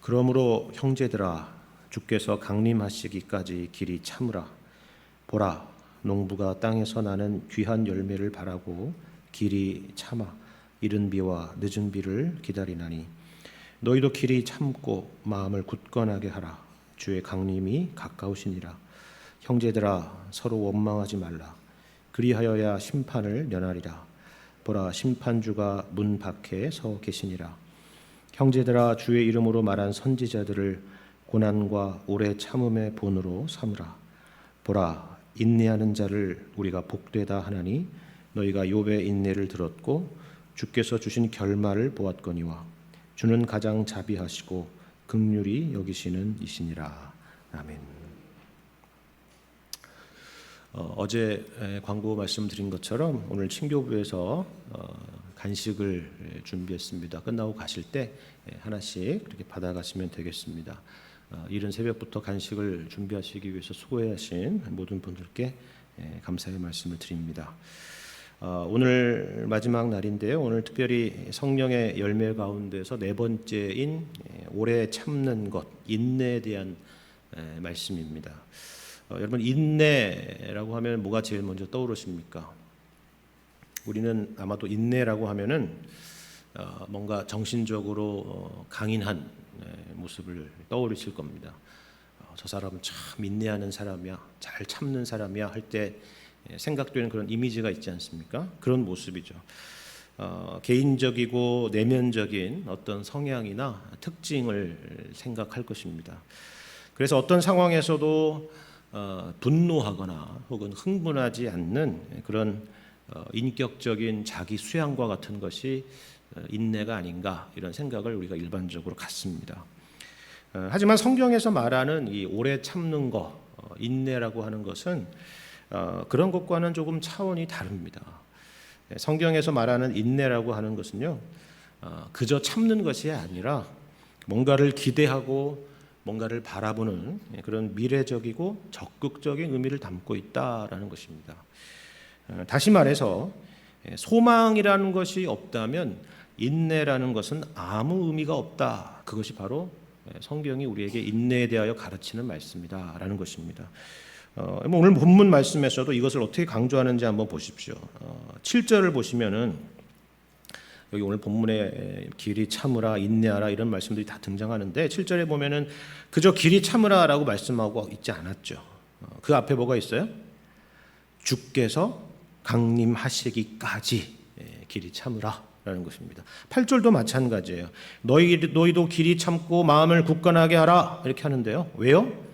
그러므로 형제들아, 주께서 강림하시기까지 길이 참으라. 보라, 농부가 땅에서 나는 귀한 열매를 바라고 길이 참아 이른 비와 늦은 비를 기다리나니, 너희도 길이 참고 마음을 굳건하게 하라. 주의 강림이 가까우시니라. 형제들아, 서로 원망하지 말라. 그리하여야 심판을 면하리라. 보라, 심판주가 문 밖에 서 계시니라. 형제들아, 주의 이름으로 말한 선지자들을 고난과 오래 참음의 본으로 삼으라. 보라, 인내하는 자를 우리가 복되다 하나니, 너희가 욥의 인내를 들었고 주께서 주신 결말을 보았거니와 주는 가장 자비하시고 긍휼히 여기시는 이시니라. 아멘. 어제 광고 말씀드린 것처럼 오늘 친교부에서 간식을 준비했습니다. 끝나고 가실 때 하나씩 그렇게 받아가시면 되겠습니다. 이른 새벽부터 간식을 준비하시기 위해서 수고하신 모든 분들께 감사의 말씀을 드립니다. 오늘 마지막 날인데요. 오늘 특별히 성령의 열매 가운데서 네 번째인 오래 참는 것, 인내에 대한 말씀입니다. 여러분, 인내라고 하면 뭐가 제일 먼저 떠오르십니까? 우리는 아마도 인내라고 하면은 뭔가 정신적으로 강인한 모습을 떠올리실 겁니다. 저 사람은 참 인내하는 사람이야, 잘 참는 사람이야 할 때 생각되는 그런 이미지가 있지 않습니까? 그런 모습이죠. 개인적이고 내면적인 어떤 성향이나 특징을 생각할 것입니다. 그래서 어떤 상황에서도 분노하거나 혹은 흥분하지 않는 그런 인격적인 자기 수양과 같은 것이 인내가 아닌가, 이런 생각을 우리가 일반적으로 갖습니다. 하지만 성경에서 말하는 이 오래 참는 것, 인내라고 하는 것은 그런 것과는 조금 차원이 다릅니다. 성경에서 말하는 인내라고 하는 것은요, 그저 참는 것이 아니라 뭔가를 기대하고 뭔가를 바라보는 그런 미래적이고 적극적인 의미를 담고 있다라는 것입니다. 다시 말해서 소망이라는 것이 없다면 인내라는 것은 아무 의미가 없다. 그것이 바로 성경이 우리에게 인내에 대하여 가르치는 말씀이다라는 것입니다. 오늘 본문 말씀에서도 이것을 어떻게 강조하는지 한번 보십시오. 7절을 보시면은 여기 오늘 본문에 길이 참으라, 인내하라 이런 말씀들이 다 등장하는데 7절에 보면은 그저 길이 참으라라고 말씀하고 있지 않았죠. 그 앞에 뭐가 있어요? 주께서 강림하시기까지 길이 참으라라는 것입니다. 8절도 마찬가지예요. 너희도 길이 참고 마음을 굳건하게 하라 이렇게 하는데요. 왜요?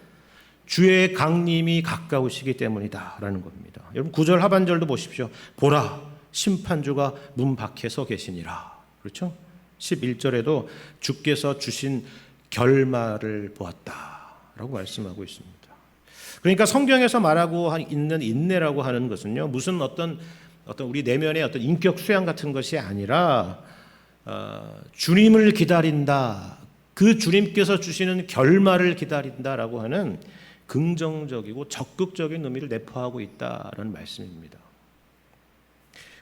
주의 강림이 가까우시기 때문이다라는 겁니다. 여러분 9절 하반절도 보십시오. 보라, 심판주가 문 밖에 서 계시니라. 그렇죠? 11절에도 주께서 주신 결말을 보았다라고 말씀하고 있습니다. 그러니까 성경에서 말하고 있는 인내라고 하는 것은요, 무슨 어떤 우리 내면의 어떤 인격 수양 같은 것이 아니라 주님을 기다린다, 그 주님께서 주시는 결말을 기다린다라고 하는 긍정적이고 적극적인 의미를 내포하고 있다라는 말씀입니다.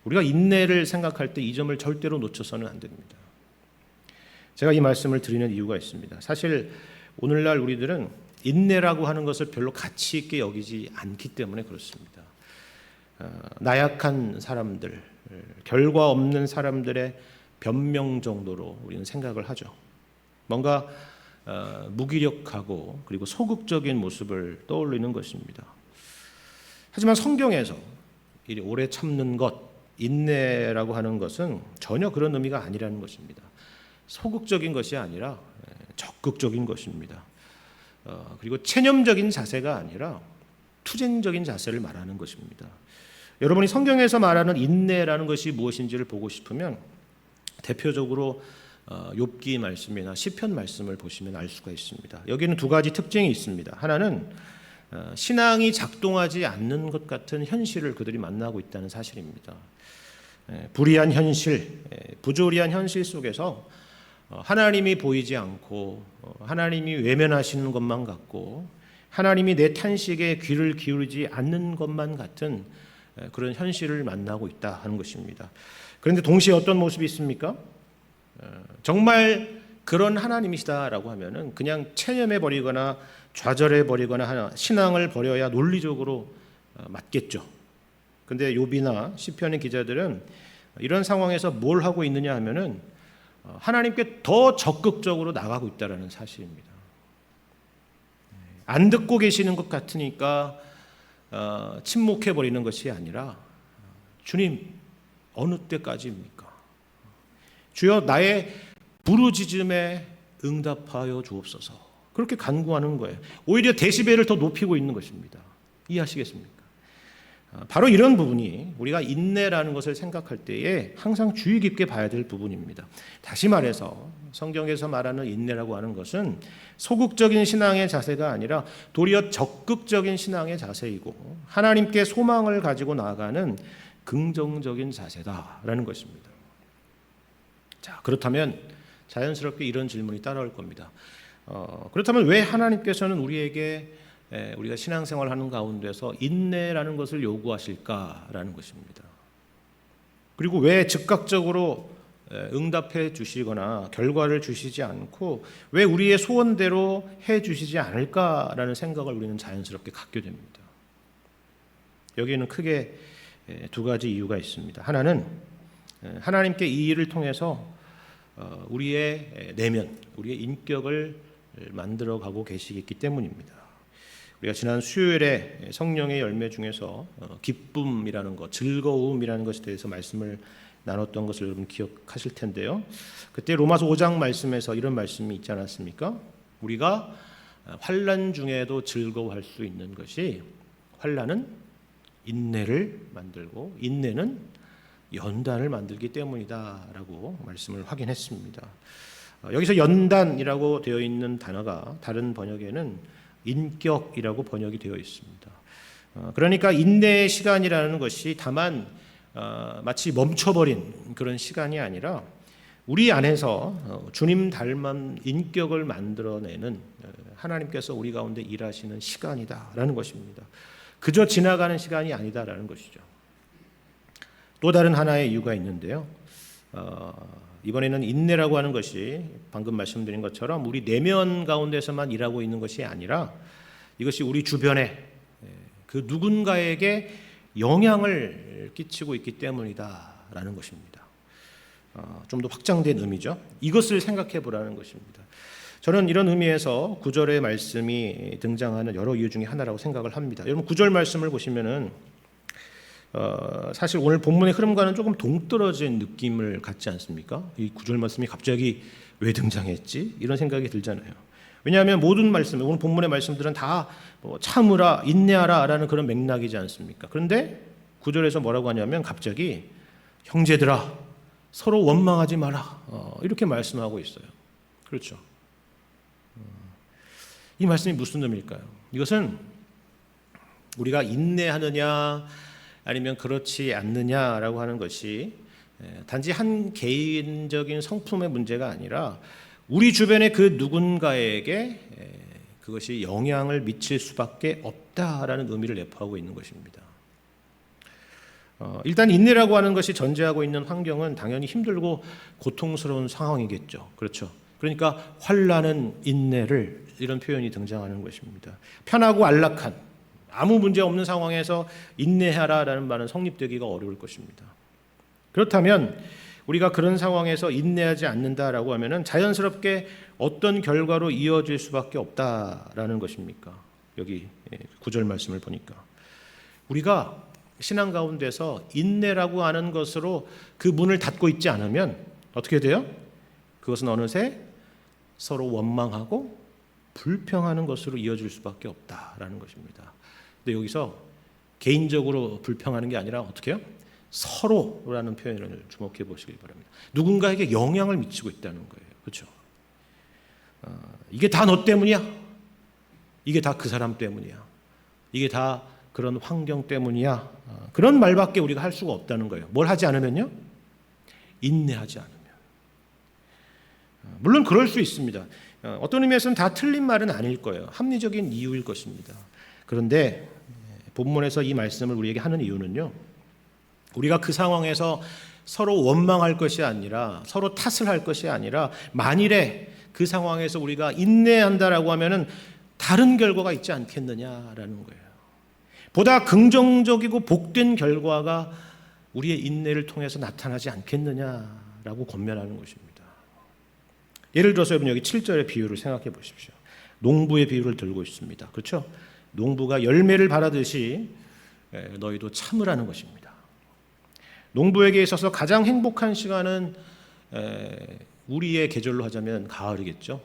우리가 인내를 생각할 때 이 점을 절대로 놓쳐서는 안 됩니다. 제가 이 말씀을 드리는 이유가 있습니다. 사실 오늘날 우리들은 인내라고 하는 것을 별로 가치 있게 여기지 않기 때문에 그렇습니다. 나약한 사람들, 결과 없는 사람들의 변명 정도로 우리는 생각을 하죠. 뭔가 무기력하고 그리고 소극적인 모습을 떠올리는 것입니다. 하지만 성경에서 이 오래 참는 것, 인내라고 하는 것은 전혀 그런 의미가 아니라는 것입니다. 소극적인 것이 아니라 적극적인 것입니다. 그리고 체념적인 자세가 아니라 투쟁적인 자세를 말하는 것입니다. 여러분이 성경에서 말하는 인내라는 것이 무엇인지를 보고 싶으면 대표적으로 욥기 말씀이나 시편 말씀을 보시면 알 수가 있습니다. 여기는 두 가지 특징이 있습니다. 하나는 신앙이 작동하지 않는 것 같은 현실을 그들이 만나고 있다는 사실입니다. 불의한 현실, 부조리한 현실 속에서 하나님이 보이지 않고 하나님이 외면하시는 것만 같고 하나님이 내 탄식에 귀를 기울이지 않는 것만 같은 그런 현실을 만나고 있다 하는 것입니다. 그런데 동시에 어떤 모습이 있습니까? 정말 그런 하나님이시다라고 하면은 그냥 체념해 버리거나 좌절해 버리거나 신앙을 버려야 논리적으로 맞겠죠. 근데 욥이나 시편의 기자들은 이런 상황에서 뭘 하고 있느냐 하면은 하나님께 더 적극적으로 나가고 있다라는 사실입니다. 안 듣고 계시는 것 같으니까 침묵해 버리는 것이 아니라 주님 어느 때까지입니까? 주여 나의 부르짖음에 응답하여 주옵소서. 그렇게 간구하는 거예요. 오히려 데시벨을 더 높이고 있는 것입니다. 이해하시겠습니까? 바로 이런 부분이 우리가 인내라는 것을 생각할 때에 항상 주의 깊게 봐야 될 부분입니다. 다시 말해서 성경에서 말하는 인내라고 하는 것은 소극적인 신앙의 자세가 아니라 도리어 적극적인 신앙의 자세이고 하나님께 소망을 가지고 나아가는 긍정적인 자세다라는 것입니다. 자, 그렇다면 자연스럽게 이런 질문이 따라올 겁니다. 그렇다면 왜 하나님께서는 우리에게 우리가 신앙생활하는 가운데서 인내라는 것을 요구하실까라는 것입니다. 그리고 왜 즉각적으로 응답해 주시거나 결과를 주시지 않고 왜 우리의 소원대로 해 주시지 않을까라는 생각을 우리는 자연스럽게 갖게 됩니다. 여기에는 크게 두 가지 이유가 있습니다. 하나는 하나님께 이 일을 통해서 우리의 내면, 우리의 인격을 만들어가고 계시기 때문입니다. 우리가 지난 수요일에 성령의 열매 중에서 기쁨이라는 것, 즐거움이라는 것에 대해서 말씀을 나눴던 것을 여러분 기억하실 텐데요. 그때 로마서 5장 말씀에서 이런 말씀이 있지 않았습니까? 우리가 환난 중에도 즐거워할 수 있는 것이 환난은 인내를 만들고 인내는 연단을 만들기 때문이다라고 말씀을 확인했습니다. 여기서 연단이라고 되어 있는 단어가 다른 번역에는 인격이라고 번역이 되어 있습니다. 그러니까 인내의 시간이라는 것이 다만 마치 멈춰버린 그런 시간이 아니라 우리 안에서 주님 닮은 인격을 만들어내는 하나님께서 우리 가운데 일하시는 시간이다라는 것입니다. 그저 지나가는 시간이 아니다라는 것이죠. 또 다른 하나의 이유가 있는데요. 이번에는 인내라고 하는 것이 방금 말씀드린 것처럼 우리 내면 가운데서만 일하고 있는 것이 아니라 이것이 우리 주변에 그 누군가에게 영향을 끼치고 있기 때문이다라는 것입니다. 좀 더 확장된 의미죠. 이것을 생각해 보라는 것입니다. 저는 이런 의미에서 9절의 말씀이 등장하는 여러 이유 중에 하나라고 생각을 합니다. 여러분 9절 말씀을 보시면은 사실 오늘 본문의 흐름과는 조금 동떨어진 느낌을 갖지 않습니까? 이 9절 말씀이 갑자기 왜 등장했지? 이런 생각이 들잖아요. 왜냐하면 모든 말씀, 오늘 본문의 말씀들은 다 참으라, 인내하라 라는 그런 맥락이지 않습니까? 그런데 9절에서 뭐라고 하냐면 갑자기 형제들아 서로 원망하지 마라 이렇게 말씀하고 있어요. 그렇죠. 이 말씀이 무슨 의미일까요? 이것은 우리가 인내하느냐 아니면 그렇지 않느냐라고 하는 것이 단지 한 개인적인 성품의 문제가 아니라 우리 주변의 그 누군가에게 그것이 영향을 미칠 수밖에 없다라는 의미를 내포하고 있는 것입니다. 일단 인내라고 하는 것이 전제하고 있는 환경은 당연히 힘들고 고통스러운 상황이겠죠. 그렇죠. 그러니까 환난은 인내를 이런 표현이 등장하는 것입니다. 편하고 안락한 아무 문제 없는 상황에서 인내하라라는 말은 성립되기가 어려울 것입니다. 그렇다면 우리가 그런 상황에서 인내하지 않는다라고 하면은 자연스럽게 어떤 결과로 이어질 수밖에 없다라는 것입니까? 여기 9절 말씀을 보니까 우리가 신앙 가운데서 인내라고 하는 것으로 그 문을 닫고 있지 않으면 어떻게 돼요? 그것은 어느새 서로 원망하고 불평하는 것으로 이어질 수밖에 없다라는 것입니다. 근데 여기서 개인적으로 불평하는 게 아니라 어떻게 해요? 서로라는 표현을 주목해 보시기 바랍니다. 누군가에게 영향을 미치고 있다는 거예요. 그렇죠? 이게 다 너 때문이야? 이게 다 그 사람 때문이야? 이게 다 그런 환경 때문이야? 그런 말밖에 우리가 할 수가 없다는 거예요. 뭘 하지 않으면요? 인내하지 않으면. 물론 그럴 수 있습니다. 어떤 의미에서는 다 틀린 말은 아닐 거예요. 합리적인 이유일 것입니다. 그런데 본문에서 이 말씀을 우리에게 하는 이유는요. 우리가 그 상황에서 서로 원망할 것이 아니라 서로 탓을 할 것이 아니라 만일에 그 상황에서 우리가 인내한다라고 하면은 다른 결과가 있지 않겠느냐라는 거예요. 보다 긍정적이고 복된 결과가 우리의 인내를 통해서 나타나지 않겠느냐라고 권면하는 것입니다. 예를 들어서 여러분 여기 7절의 비유를 생각해 보십시오. 농부의 비유를 들고 있습니다. 그렇죠? 농부가 열매를 바라듯이 너희도 참으라는 것입니다. 농부에게 있어서 가장 행복한 시간은 우리의 계절로 하자면 가을이겠죠.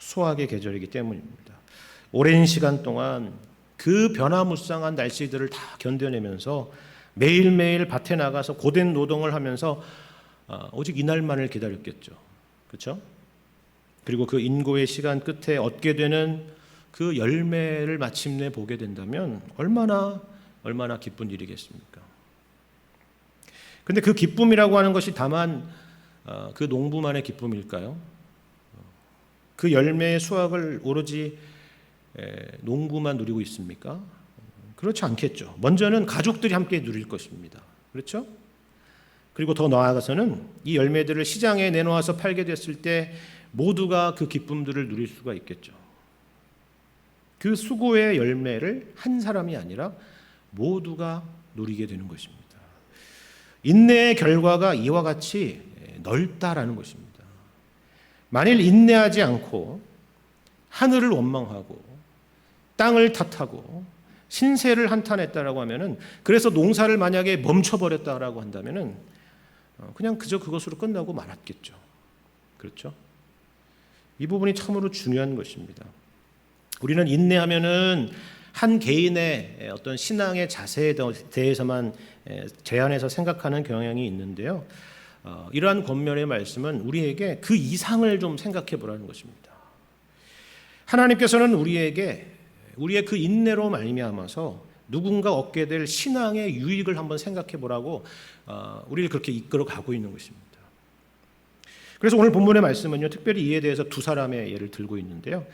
수확의 계절이기 때문입니다. 오랜 시간 동안 그 변화무쌍한 날씨들을 다 견뎌내면서 매일매일 밭에 나가서 고된 노동을 하면서 오직 이날만을 기다렸겠죠. 그렇죠? 그리고 그 인고의 시간 끝에 얻게 되는 그 열매를 마침내 보게 된다면 얼마나 기쁜 일이겠습니까? 그런데 그 기쁨이라고 하는 것이 다만 그 농부만의 기쁨일까요? 그 열매의 수확을 오로지 농부만 누리고 있습니까? 그렇지 않겠죠. 먼저는 가족들이 함께 누릴 것입니다. 그렇죠? 그리고 더 나아가서는 이 열매들을 시장에 내놓아서 팔게 됐을 때 모두가 그 기쁨들을 누릴 수가 있겠죠. 그 수고의 열매를 한 사람이 아니라 모두가 누리게 되는 것입니다. 인내의 결과가 이와 같이 넓다라는 것입니다. 만일 인내하지 않고 하늘을 원망하고 땅을 탓하고 신세를 한탄했다라고 하면은, 그래서 농사를 만약에 멈춰버렸다라고 한다면은 그냥 그저 그것으로 끝나고 말았겠죠. 그렇죠? 이 부분이 참으로 중요한 것입니다. 우리는 인내하면은 한 개인의 어떤 신앙의 자세에 대해서만 제한해서 생각하는 경향이 있는데요. 이러한 권면의 말씀은 우리에게 그 이상을 좀 생각해 보라는 것입니다. 하나님께서는 우리의 그 인내로 말미암아서 누군가 얻게 될 신앙의 유익을 한번 생각해 보라고 우리를 그렇게 이끌어 가고 있는 것입니다. 그래서 오늘 본문의 말씀은요, 특별히 이에 대해서 두 사람의 예를 들고 있는데요.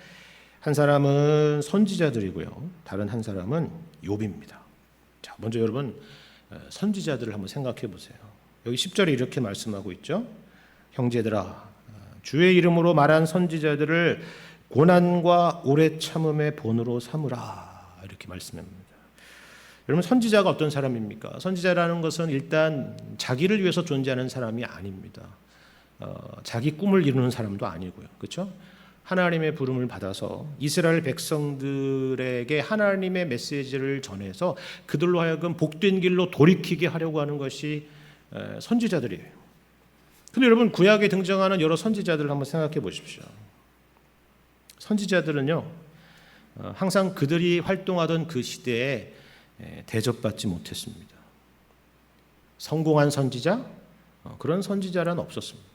한 사람은 선지자들이고요, 다른 한 사람은 욥입니다. 자, 먼저 여러분 선지자들을 한번 생각해 보세요. 여기 10절에 이렇게 말씀하고 있죠. 형제들아, 주의 이름으로 말한 선지자들을 고난과 오래 참음의 본으로 삼으라, 이렇게 말씀합니다. 여러분, 선지자가 어떤 사람입니까? 선지자라는 것은 일단 자기를 위해서 존재하는 사람이 아닙니다. 자기 꿈을 이루는 사람도 아니고요. 그렇죠? 하나님의 부름을 받아서 이스라엘 백성들에게 하나님의 메시지를 전해서 그들로 하여금 복된 길로 돌이키게 하려고 하는 것이 선지자들이에요. 근데 여러분, 구약에 등장하는 여러 선지자들을 한번 생각해 보십시오. 선지자들은요, 항상 그들이 활동하던 그 시대에 대접받지 못했습니다. 성공한 선지자? 그런 선지자란 없었습니다.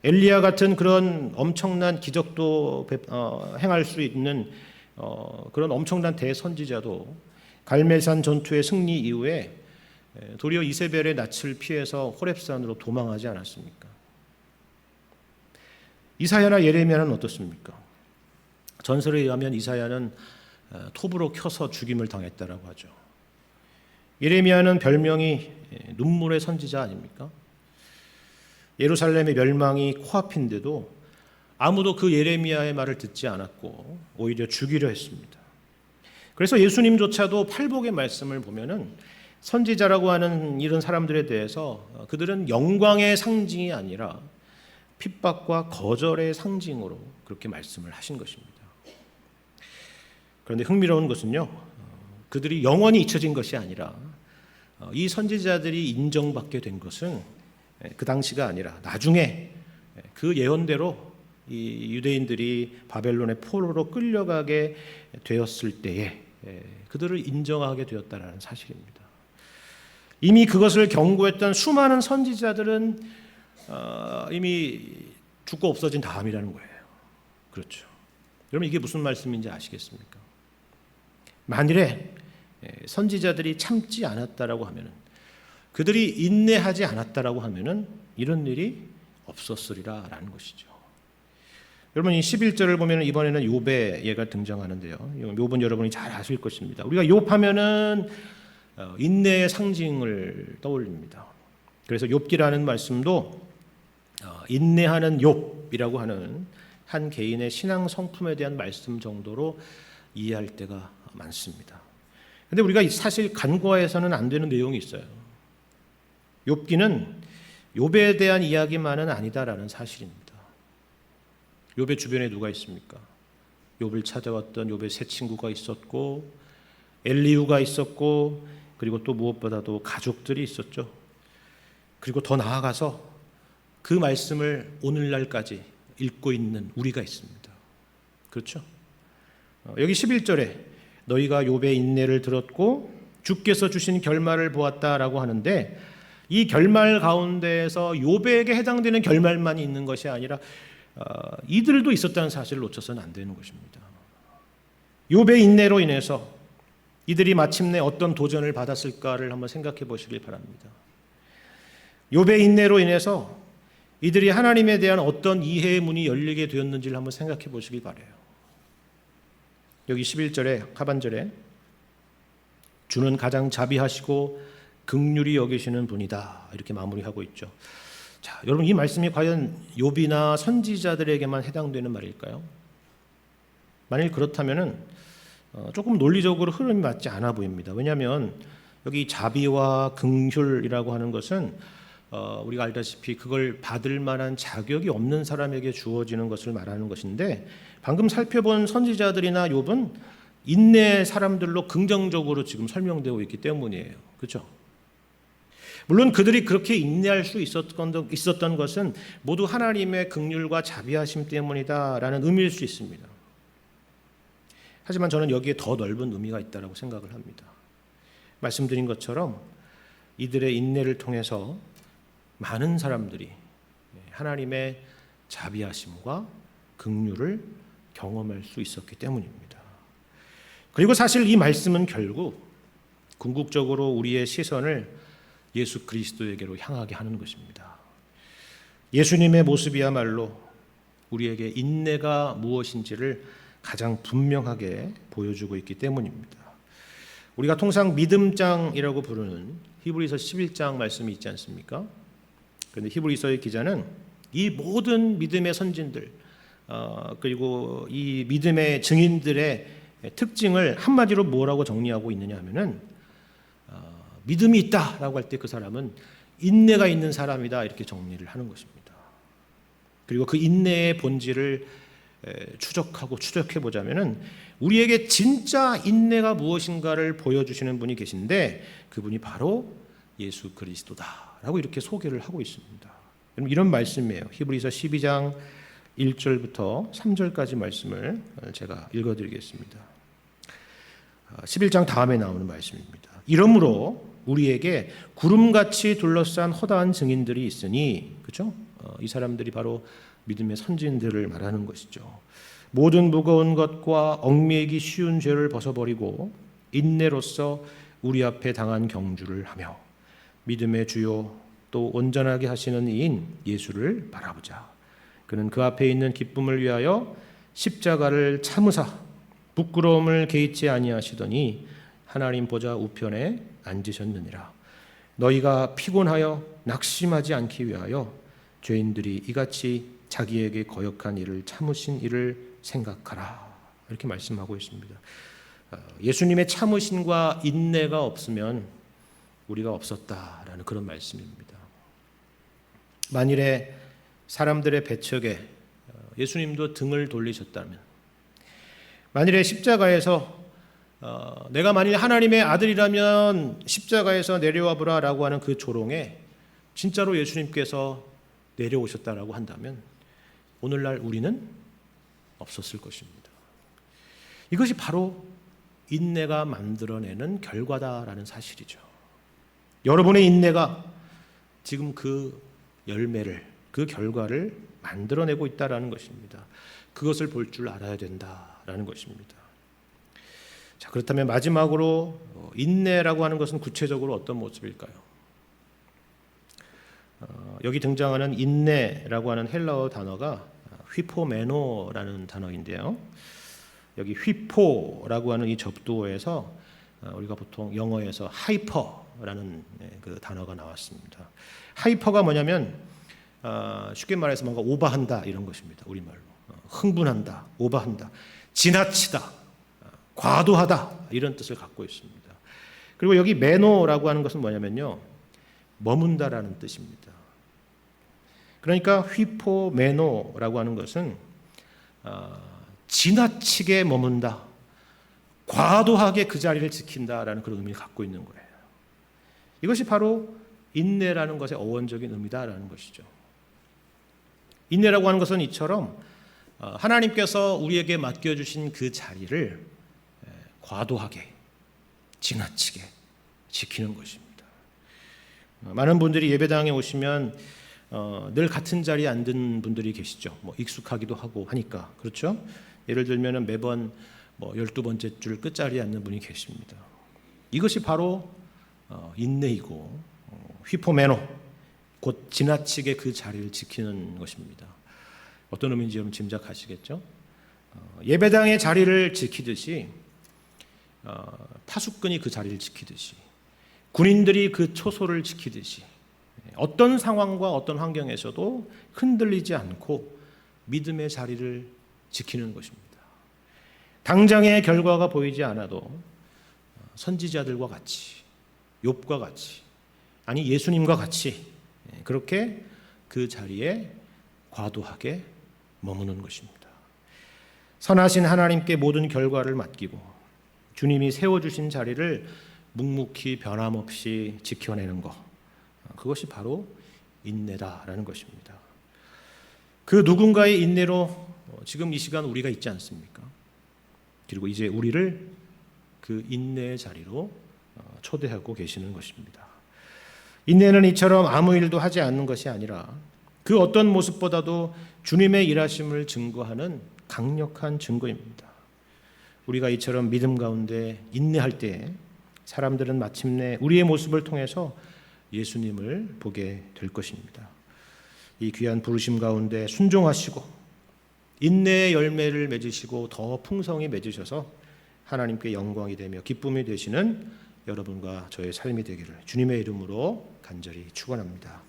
엘리야 같은 그런 엄청난 기적도 행할 수 있는 그런 엄청난 대선지자도 갈멜산 전투의 승리 이후에 도리어 이세벨의 낯을 피해서 호렙산으로 도망하지 않았습니까? 이사야나 예레미야는 어떻습니까? 전설에 의하면 이사야는 톱으로 켜서 죽임을 당했다라고 하죠. 예레미야는 별명이 눈물의 선지자 아닙니까? 예루살렘의 멸망이 코앞인데도 아무도 그 예레미야의 말을 듣지 않았고 오히려 죽이려 했습니다. 그래서 예수님조차도 팔복의 말씀을 보면은 선지자라고 하는 이런 사람들에 대해서 그들은 영광의 상징이 아니라 핍박과 거절의 상징으로 그렇게 말씀을 하신 것입니다. 그런데 흥미로운 것은요, 그들이 영원히 잊혀진 것이 아니라 이 선지자들이 인정받게 된 것은 그 당시가 아니라 나중에 그 예언대로 이 유대인들이 바벨론의 포로로 끌려가게 되었을 때에 그들을 인정하게 되었다는 사실입니다. 이미 그것을 경고했던 수많은 선지자들은 이미 죽고 없어진 다음이라는 거예요. 그렇죠. 여러분, 이게 무슨 말씀인지 아시겠습니까? 만일에 선지자들이 참지 않았다라고 하면은, 그들이 인내하지 않았다라고 하면은 이런 일이 없었으리라라는 것이죠. 여러분, 이 11절을 보면 이번에는 욥의 예가 등장하는데요. 욥은 여러분이 잘 아실 것입니다. 우리가 욥하면은 인내의 상징을 떠올립니다. 그래서 욥기라는 말씀도 인내하는 욥 욥이라고 하는 한 개인의 신앙 성품에 대한 말씀 정도로 이해할 때가 많습니다. 근데 우리가 사실 간과해서는 안 되는 내용이 있어요. 욥기는 욥에 대한 이야기만은 아니다라는 사실입니다. 욥의 주변에 누가 있습니까? 욥을 찾아왔던 욥의 세 친구가 있었고 엘리후가 있었고 그리고 또 무엇보다도 가족들이 있었죠. 그리고 더 나아가서 그 말씀을 오늘날까지 읽고 있는 우리가 있습니다. 그렇죠? 여기 11절에 너희가 욥의 인내를 들었고 주께서 주신 결말을 보았다라고 하는데 이 결말 가운데에서 욥에게 해당되는 결말만이 있는 것이 아니라 이들도 있었다는 사실을 놓쳐서는 안 되는 것입니다. 욥의 인내로 인해서 이들이 마침내 어떤 도전을 받았을까를 한번 생각해 보시길 바랍니다. 욥의 인내로 인해서 이들이 하나님에 대한 어떤 이해의 문이 열리게 되었는지를 한번 생각해 보시길 바라요. 여기 11절에 하반절에 주는 가장 자비하시고 긍휼히 여기시는 분이다 이렇게 마무리하고 있죠. 자, 여러분 이 말씀이 과연 욥이나 선지자들에게만 해당되는 말일까요? 만일 그렇다면은 조금 논리적으로 흐름이 맞지 않아 보입니다. 왜냐하면 여기 자비와 긍휼이라고 하는 것은 우리가 알다시피 그걸 받을 만한 자격이 없는 사람에게 주어지는 것을 말하는 것인데 방금 살펴본 선지자들이나 욥은 인내의 사람들로 긍정적으로 지금 설명되고 있기 때문이에요. 그렇죠? 물론 그들이 그렇게 인내할 수 있었던 것은 모두 하나님의 긍휼과 자비하심 때문이다라는 의미일 수 있습니다. 하지만 저는 여기에 더 넓은 의미가 있다고 생각을 합니다. 말씀드린 것처럼 이들의 인내를 통해서 많은 사람들이 하나님의 자비하심과 긍휼을 경험할 수 있었기 때문입니다. 그리고 사실 이 말씀은 결국 궁극적으로 우리의 시선을 예수 그리스도에게로 향하게 하는 것입니다. 예수님의 모습이야말로 우리에게 인내가 무엇인지를 가장 분명하게 보여주고 있기 때문입니다. 우리가 통상 믿음장이라고 부르는 히브리서 11장 말씀이 있지 않습니까? 그런데 히브리서의 기자는 이 모든 믿음의 선진들 그리고 이 믿음의 증인들의 특징을 한마디로 뭐라고 정리하고 있느냐 하면은 믿음이 있다라고 할 때 그 사람은 인내가 있는 사람이다 이렇게 정리를 하는 것입니다. 그리고 그 인내의 본질을 추적하고 추적해 보자면은 우리에게 진짜 인내가 무엇인가를 보여주시는 분이 계신데 그분이 바로 예수 그리스도다라고 이렇게 소개를 하고 있습니다. 이런 말씀이에요. 히브리서 12장 1절부터 3절까지 말씀을 제가 읽어드리겠습니다. 11장 다음에 나오는 말씀입니다. 이러므로 우리에게 구름같이 둘러싼 허다한 증인들이 있으니, 그렇죠? 이 사람들이 바로 믿음의 선진들을 말하는 것이죠. 모든 무거운 것과 얽매이기 쉬운 죄를 벗어버리고 인내로써 우리 앞에 당한 경주를 하며 믿음의 주요 또 온전하게 하시는 이인 예수를 바라보자. 그는 그 앞에 있는 기쁨을 위하여 십자가를 참으사 부끄러움을 개의치 아니하시더니 하나님 보좌 우편에 앉으셨느니라. 너희가 피곤하여 낙심하지 않기 위하여 죄인들이 이같이 자기에게 거역한 일을 참으신 일을 생각하라. 이렇게 말씀하고 있습니다. 예수님의 참으심과 인내가 없으면 우리가 없었다라는 그런 말씀입니다. 만일에 사람들의 배척에 예수님도 등을 돌리셨다면, 만일에 십자가에서 내가 만일 하나님의 아들이라면 십자가에서 내려와 보라라고 하는 그 조롱에 진짜로 예수님께서 내려오셨다라고 한다면 오늘날 우리는 없었을 것입니다. 이것이 바로 인내가 만들어내는 결과다라는 사실이죠. 여러분의 인내가 지금 그 열매를, 그 결과를 만들어내고 있다라는 것입니다. 그것을 볼 줄 알아야 된다라는 것입니다. 자, 그렇다면 마지막으로 인내라고 하는 것은 구체적으로 어떤 모습일까요? 여기 등장하는 인내라고 하는 헬라어 단어가 휘포메노라는 단어인데요. 여기 휘포라고 하는 이 접두어에서 우리가 보통 영어에서 하이퍼라는 그 단어가 나왔습니다. 하이퍼가 뭐냐면 쉽게 말해서 뭔가 오버한다 이런 것입니다. 우리말로 흥분한다, 오버한다, 지나치다, 과도하다 이런 뜻을 갖고 있습니다. 그리고 여기 메노라고 하는 것은 뭐냐면요, 머문다라는 뜻입니다. 그러니까 휘포메노라고 하는 것은 지나치게 머문다, 과도하게 그 자리를 지킨다라는 그런 의미를 갖고 있는 거예요. 이것이 바로 인내라는 것의 어원적인 의미다라는 것이죠. 인내라고 하는 것은 이처럼 하나님께서 우리에게 맡겨주신 그 자리를 과도하게, 지나치게 지키는 것입니다. 많은 분들이 예배당에 오시면 늘 같은 자리에 앉은 분들이 계시죠. 뭐 익숙하기도 하고 하니까. 그렇죠? 예를 들면 매번 12번째 줄 끝자리에 앉는 분이 계십니다. 이것이 바로 인내이고 휘포메노, 곧 지나치게 그 자리를 지키는 것입니다. 어떤 의미인지 여러분 짐작하시겠죠? 예배당의 자리를 지키듯이 파수꾼이 그 자리를 지키듯이 군인들이 그 초소를 지키듯이 어떤 상황과 어떤 환경에서도 흔들리지 않고 믿음의 자리를 지키는 것입니다. 당장의 결과가 보이지 않아도 선지자들과 같이, 욥과 같이, 아니 예수님과 같이 그렇게 그 자리에 과도하게 머무는 것입니다. 선하신 하나님께 모든 결과를 맡기고 주님이 세워주신 자리를 묵묵히 변함없이 지켜내는 것, 그것이 바로 인내다라는 것입니다. 그 누군가의 인내로 지금 이 시간 우리가 있지 않습니까? 그리고 이제 우리를 그 인내의 자리로 초대하고 계시는 것입니다. 인내는 이처럼 아무 일도 하지 않는 것이 아니라 그 어떤 모습보다도 주님의 일하심을 증거하는 강력한 증거입니다. 우리가 이처럼 믿음 가운데 인내할 때 사람들은 마침내 우리의 모습을 통해서 예수님을 보게 될 것입니다. 이 귀한 부르심 가운데 순종하시고 인내의 열매를 맺으시고 더 풍성히 맺으셔서 하나님께 영광이 되며 기쁨이 되시는 여러분과 저의 삶이 되기를 주님의 이름으로 간절히 축원합니다.